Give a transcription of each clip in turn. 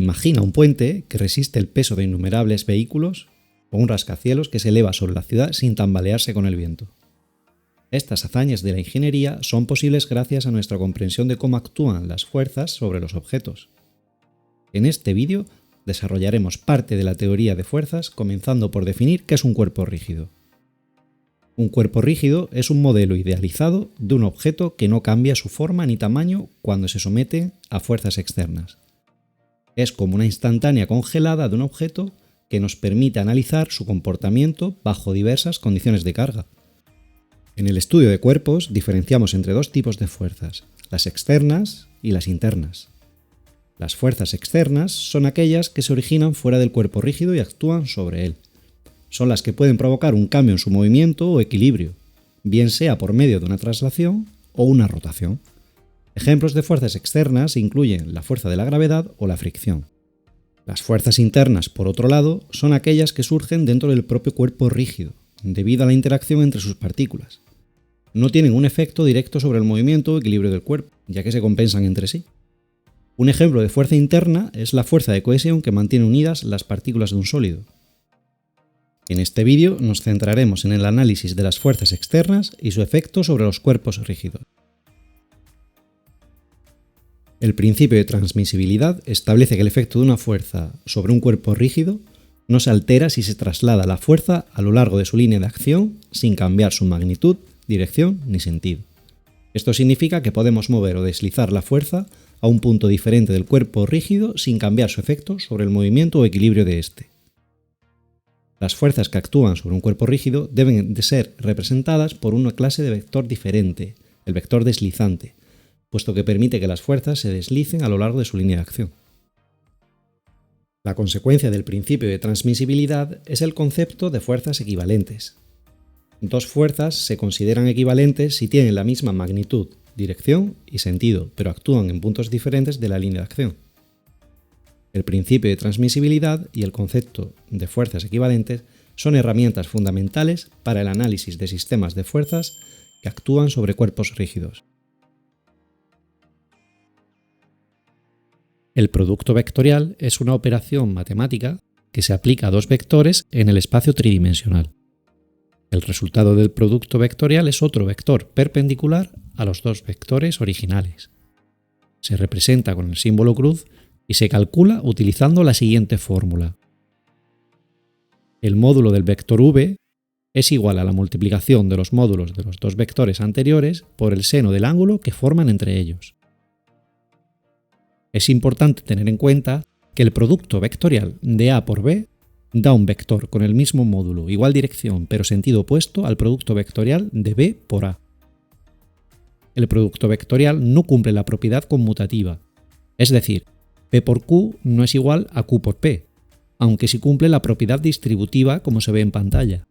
Imagina un puente que resiste el peso de innumerables vehículos o un rascacielos que se eleva sobre la ciudad sin tambalearse con el viento. Estas hazañas de la ingeniería son posibles gracias a nuestra comprensión de cómo actúan las fuerzas sobre los objetos. En este vídeo desarrollaremos parte de la teoría de fuerzas, comenzando por definir qué es un cuerpo rígido. Un cuerpo rígido es un modelo idealizado de un objeto que no cambia su forma ni tamaño cuando se somete a fuerzas externas. Es como una instantánea congelada de un objeto que nos permite analizar su comportamiento bajo diversas condiciones de carga. En el estudio de cuerpos diferenciamos entre dos tipos de fuerzas, las externas y las internas. Las fuerzas externas son aquellas que se originan fuera del cuerpo rígido y actúan sobre él. Son las que pueden provocar un cambio en su movimiento o equilibrio, bien sea por medio de una traslación o una rotación. Ejemplos de fuerzas externas incluyen la fuerza de la gravedad o la fricción. Las fuerzas internas, por otro lado, son aquellas que surgen dentro del propio cuerpo rígido, debido a la interacción entre sus partículas. No tienen un efecto directo sobre el movimiento o equilibrio del cuerpo, ya que se compensan entre sí. Un ejemplo de fuerza interna es la fuerza de cohesión que mantiene unidas las partículas de un sólido. En este vídeo nos centraremos en el análisis de las fuerzas externas y su efecto sobre los cuerpos rígidos. El principio de transmisibilidad establece que el efecto de una fuerza sobre un cuerpo rígido no se altera si se traslada la fuerza a lo largo de su línea de acción sin cambiar su magnitud, dirección ni sentido. Esto significa que podemos mover o deslizar la fuerza a un punto diferente del cuerpo rígido sin cambiar su efecto sobre el movimiento o equilibrio de éste. Las fuerzas que actúan sobre un cuerpo rígido deben de ser representadas por una clase de vector diferente, el vector deslizante, puesto que permite que las fuerzas se deslicen a lo largo de su línea de acción. La consecuencia del principio de transmisibilidad es el concepto de fuerzas equivalentes. Dos fuerzas se consideran equivalentes si tienen la misma magnitud, dirección y sentido, pero actúan en puntos diferentes de la línea de acción. El principio de transmisibilidad y el concepto de fuerzas equivalentes son herramientas fundamentales para el análisis de sistemas de fuerzas que actúan sobre cuerpos rígidos. El producto vectorial es una operación matemática que se aplica a dos vectores en el espacio tridimensional. El resultado del producto vectorial es otro vector perpendicular a los dos vectores originales. Se representa con el símbolo cruz y se calcula utilizando la siguiente fórmula. El módulo del vector v es igual a la multiplicación de los módulos de los dos vectores anteriores por el seno del ángulo que forman entre ellos. Es importante tener en cuenta que el producto vectorial de A por B da un vector con el mismo módulo, igual dirección, pero sentido opuesto al producto vectorial de B por A. El producto vectorial no cumple la propiedad conmutativa, es decir, P por Q no es igual a Q por P, aunque sí cumple la propiedad distributiva como se ve en pantalla.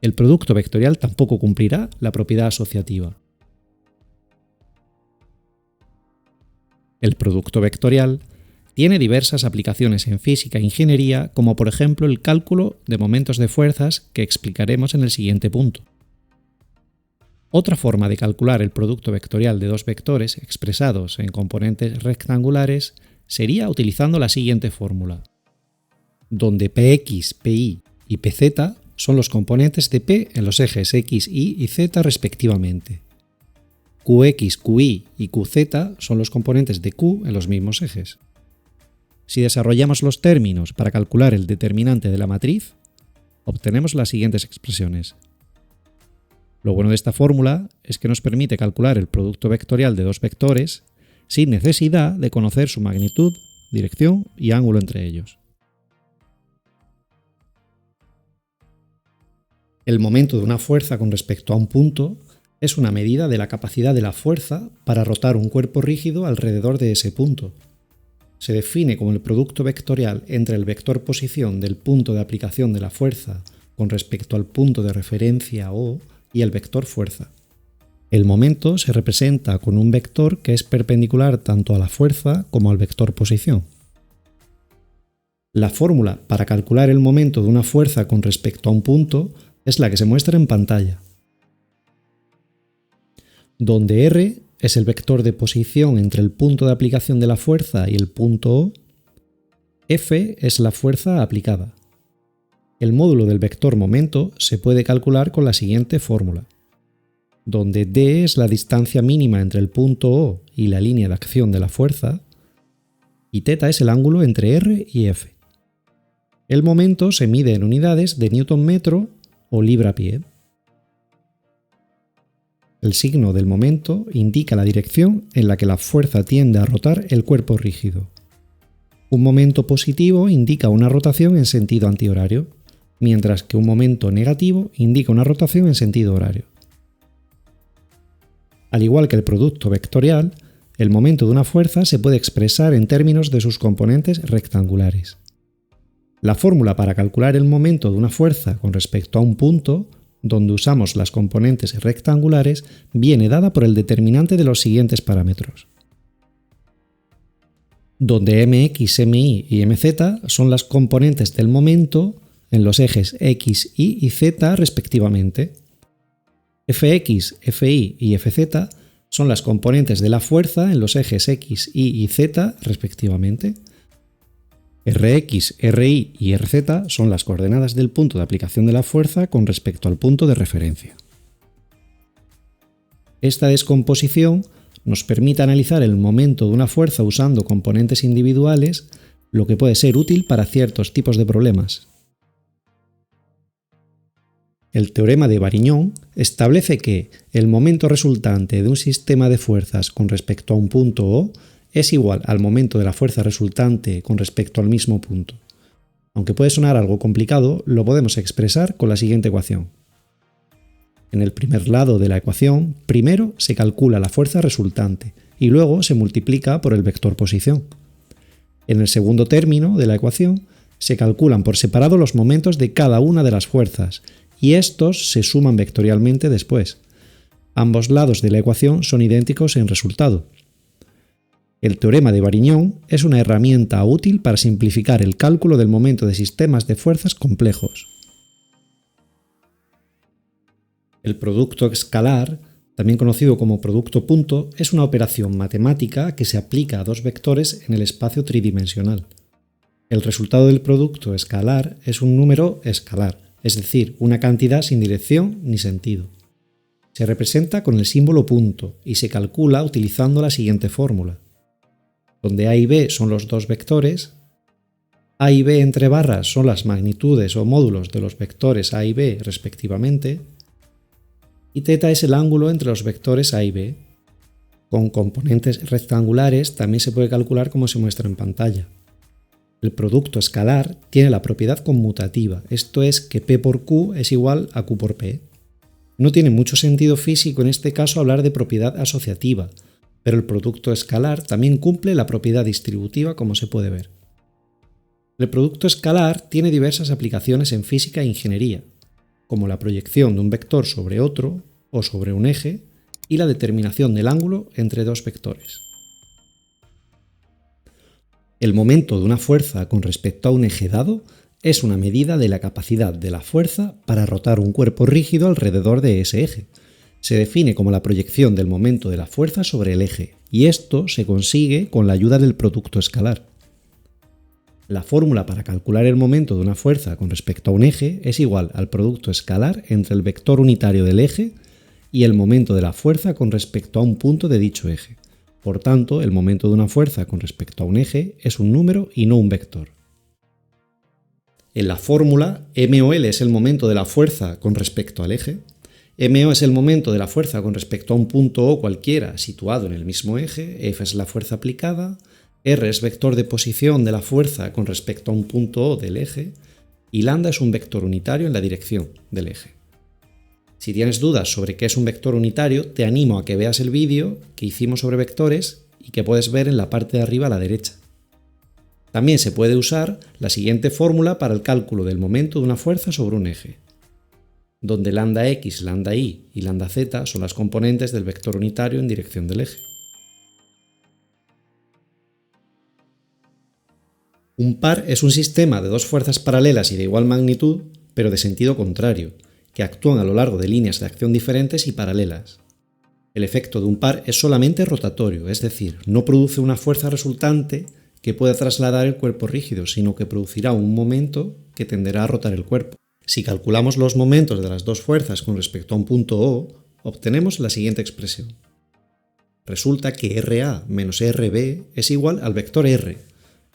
El producto vectorial tampoco cumplirá la propiedad asociativa. El producto vectorial tiene diversas aplicaciones en física e ingeniería, como por ejemplo el cálculo de momentos de fuerzas que explicaremos en el siguiente punto. Otra forma de calcular el producto vectorial de dos vectores expresados en componentes rectangulares sería utilizando la siguiente fórmula, donde Px, Pi y Pz son los componentes de P en los ejes X, Y y Z respectivamente. Qx, Qy y Qz son los componentes de Q en los mismos ejes. Si desarrollamos los términos para calcular el determinante de la matriz, obtenemos las siguientes expresiones. Lo bueno de esta fórmula es que nos permite calcular el producto vectorial de dos vectores sin necesidad de conocer su magnitud, dirección y ángulo entre ellos. El momento de una fuerza con respecto a un punto es una medida de la capacidad de la fuerza para rotar un cuerpo rígido alrededor de ese punto. Se define como el producto vectorial entre el vector posición del punto de aplicación de la fuerza con respecto al punto de referencia O y el vector fuerza. El momento se representa con un vector que es perpendicular tanto a la fuerza como al vector posición. La fórmula para calcular el momento de una fuerza con respecto a un punto es la que se muestra en pantalla, donde R es el vector de posición entre el punto de aplicación de la fuerza y el punto O, F es la fuerza aplicada. El módulo del vector momento se puede calcular con la siguiente fórmula, donde d es la distancia mínima entre el punto O y la línea de acción de la fuerza, y θ es el ángulo entre R y F. El momento se mide en unidades de newton metro o libra-pie. El signo del momento indica la dirección en la que la fuerza tiende a rotar el cuerpo rígido. Un momento positivo indica una rotación en sentido antihorario, mientras que un momento negativo indica una rotación en sentido horario. Al igual que el producto vectorial, el momento de una fuerza se puede expresar en términos de sus componentes rectangulares. La fórmula para calcular el momento de una fuerza con respecto a un punto, donde usamos las componentes rectangulares, viene dada por el determinante de los siguientes parámetros, donde mx, mi y mz son las componentes del momento en los ejes x, y y z respectivamente. Fx, Fi y Fz son las componentes de la fuerza en los ejes x, y y z respectivamente. Rx, Ri y Rz son las coordenadas del punto de aplicación de la fuerza con respecto al punto de referencia. Esta descomposición nos permite analizar el momento de una fuerza usando componentes individuales, lo que puede ser útil para ciertos tipos de problemas. El teorema de Varignon establece que el momento resultante de un sistema de fuerzas con respecto a un punto O es igual al momento de la fuerza resultante con respecto al mismo punto. Aunque puede sonar algo complicado, lo podemos expresar con la siguiente ecuación. En el primer lado de la ecuación, primero se calcula la fuerza resultante y luego se multiplica por el vector posición. En el segundo término de la ecuación, se calculan por separado los momentos de cada una de las fuerzas y estos se suman vectorialmente después. Ambos lados de la ecuación son idénticos en resultado. El teorema de Varignon es una herramienta útil para simplificar el cálculo del momento de sistemas de fuerzas complejos. El producto escalar, también conocido como producto punto, es una operación matemática que se aplica a dos vectores en el espacio tridimensional. El resultado del producto escalar es un número escalar, es decir, una cantidad sin dirección ni sentido. Se representa con el símbolo punto y se calcula utilizando la siguiente fórmula, donde A y B son los dos vectores, A y B entre barras son las magnitudes o módulos de los vectores A y B respectivamente, y θ es el ángulo entre los vectores A y B. Con componentes rectangulares también se puede calcular como se muestra en pantalla. El producto escalar tiene la propiedad conmutativa, esto es que P por Q es igual a Q por P. No tiene mucho sentido físico en este caso hablar de propiedad asociativa, pero el producto escalar también cumple la propiedad distributiva como se puede ver. El producto escalar tiene diversas aplicaciones en física e ingeniería, como la proyección de un vector sobre otro o sobre un eje y la determinación del ángulo entre dos vectores. El momento de una fuerza con respecto a un eje dado es una medida de la capacidad de la fuerza para rotar un cuerpo rígido alrededor de ese eje. Se define como la proyección del momento de la fuerza sobre el eje, y esto se consigue con la ayuda del producto escalar. La fórmula para calcular el momento de una fuerza con respecto a un eje es igual al producto escalar entre el vector unitario del eje y el momento de la fuerza con respecto a un punto de dicho eje. Por tanto, el momento de una fuerza con respecto a un eje es un número y no un vector. En la fórmula, MOL es el momento de la fuerza con respecto al eje, MO es el momento de la fuerza con respecto a un punto O cualquiera situado en el mismo eje, F es la fuerza aplicada, R es vector de posición de la fuerza con respecto a un punto O del eje, y lambda es un vector unitario en la dirección del eje. Si tienes dudas sobre qué es un vector unitario, te animo a que veas el vídeo que hicimos sobre vectores y que puedes ver en la parte de arriba a la derecha. También se puede usar la siguiente fórmula para el cálculo del momento de una fuerza sobre un eje, donde lambda x, lambda y lambda z son las componentes del vector unitario en dirección del eje. Un par es un sistema de dos fuerzas paralelas y de igual magnitud, pero de sentido contrario, que actúan a lo largo de líneas de acción diferentes y paralelas. El efecto de un par es solamente rotatorio, es decir, no produce una fuerza resultante que pueda trasladar el cuerpo rígido, sino que producirá un momento que tenderá a rotar el cuerpo. Si calculamos los momentos de las dos fuerzas con respecto a un punto O, obtenemos la siguiente expresión. Resulta que RA menos RB es igual al vector R,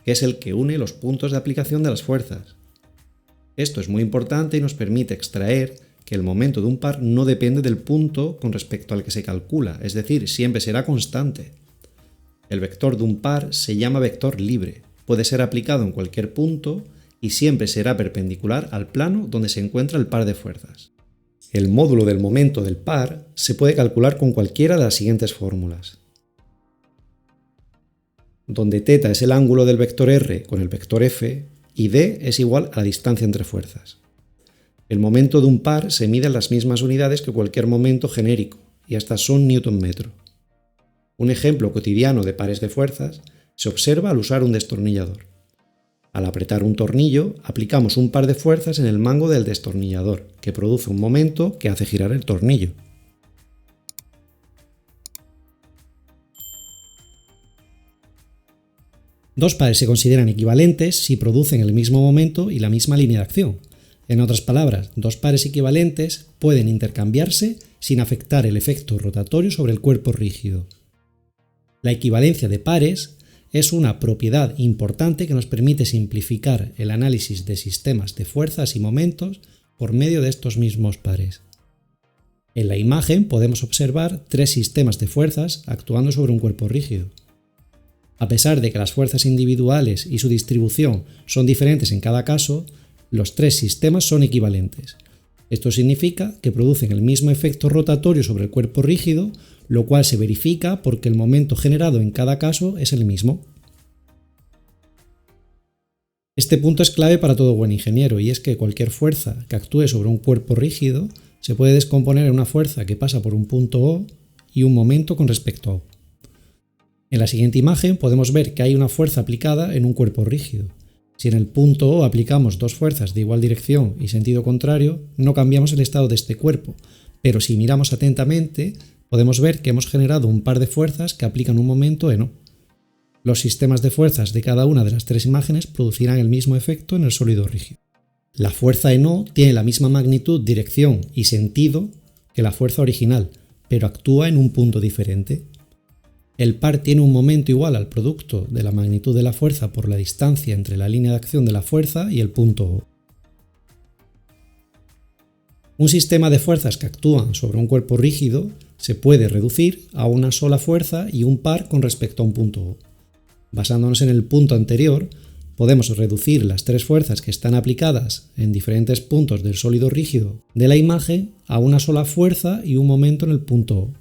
que es el que une los puntos de aplicación de las fuerzas. Esto es muy importante y nos permite extraer que el momento de un par no depende del punto con respecto al que se calcula, es decir, siempre será constante. El vector de un par se llama vector libre, puede ser aplicado en cualquier punto y siempre será perpendicular al plano donde se encuentra el par de fuerzas. El módulo del momento del par se puede calcular con cualquiera de las siguientes fórmulas, donde θ es el ángulo del vector r con el vector f y d es igual a la distancia entre fuerzas. El momento de un par se mide en las mismas unidades que cualquier momento genérico, y estas son newton-metro. Un ejemplo cotidiano de pares de fuerzas se observa al usar un destornillador. Al apretar un tornillo, aplicamos un par de fuerzas en el mango del destornillador, que produce un momento que hace girar el tornillo. Dos pares se consideran equivalentes si producen el mismo momento y la misma línea de acción. En otras palabras, dos pares equivalentes pueden intercambiarse sin afectar el efecto rotatorio sobre el cuerpo rígido. La equivalencia de pares es una propiedad importante que nos permite simplificar el análisis de sistemas de fuerzas y momentos por medio de estos mismos pares. En la imagen podemos observar tres sistemas de fuerzas actuando sobre un cuerpo rígido. A pesar de que las fuerzas individuales y su distribución son diferentes en cada caso, los tres sistemas son equivalentes. Esto significa que producen el mismo efecto rotatorio sobre el cuerpo rígido, lo cual se verifica porque el momento generado en cada caso es el mismo. Este punto es clave para todo buen ingeniero, y es que cualquier fuerza que actúe sobre un cuerpo rígido se puede descomponer en una fuerza que pasa por un punto O y un momento con respecto a O. En la siguiente imagen podemos ver que hay una fuerza aplicada en un cuerpo rígido. Si en el punto O aplicamos dos fuerzas de igual dirección y sentido contrario, no cambiamos el estado de este cuerpo, pero si miramos atentamente, podemos ver que hemos generado un par de fuerzas que aplican un momento en O. Los sistemas de fuerzas de cada una de las tres imágenes producirán el mismo efecto en el sólido rígido. La fuerza en O tiene la misma magnitud, dirección y sentido que la fuerza original, pero actúa en un punto diferente. El par tiene un momento igual al producto de la magnitud de la fuerza por la distancia entre la línea de acción de la fuerza y el punto O. Un sistema de fuerzas que actúan sobre un cuerpo rígido se puede reducir a una sola fuerza y un par con respecto a un punto O. Basándonos en el punto anterior, podemos reducir las tres fuerzas que están aplicadas en diferentes puntos del sólido rígido de la imagen a una sola fuerza y un momento en el punto O.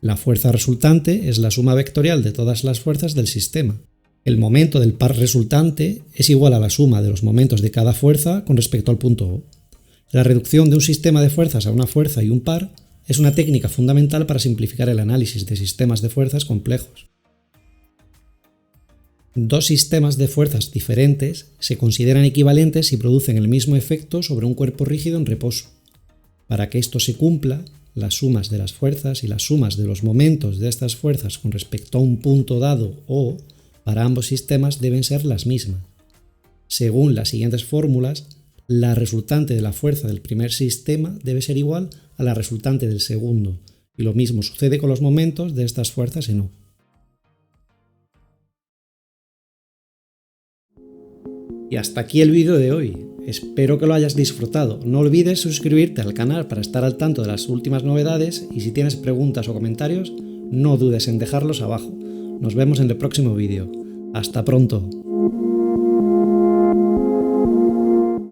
La fuerza resultante es la suma vectorial de todas las fuerzas del sistema. El momento del par resultante es igual a la suma de los momentos de cada fuerza con respecto al punto O. La reducción de un sistema de fuerzas a una fuerza y un par es una técnica fundamental para simplificar el análisis de sistemas de fuerzas complejos. Dos sistemas de fuerzas diferentes se consideran equivalentes si producen el mismo efecto sobre un cuerpo rígido en reposo. Para que esto se cumpla, las sumas de las fuerzas y las sumas de los momentos de estas fuerzas con respecto a un punto dado O para ambos sistemas deben ser las mismas. Según las siguientes fórmulas, la resultante de la fuerza del primer sistema debe ser igual a la resultante del segundo, y lo mismo sucede con los momentos de estas fuerzas en O. Y hasta aquí el vídeo de hoy. Espero que lo hayas disfrutado. No olvides suscribirte al canal para estar al tanto de las últimas novedades y si tienes preguntas o comentarios, no dudes en dejarlos abajo. Nos vemos en el próximo vídeo. ¡Hasta pronto!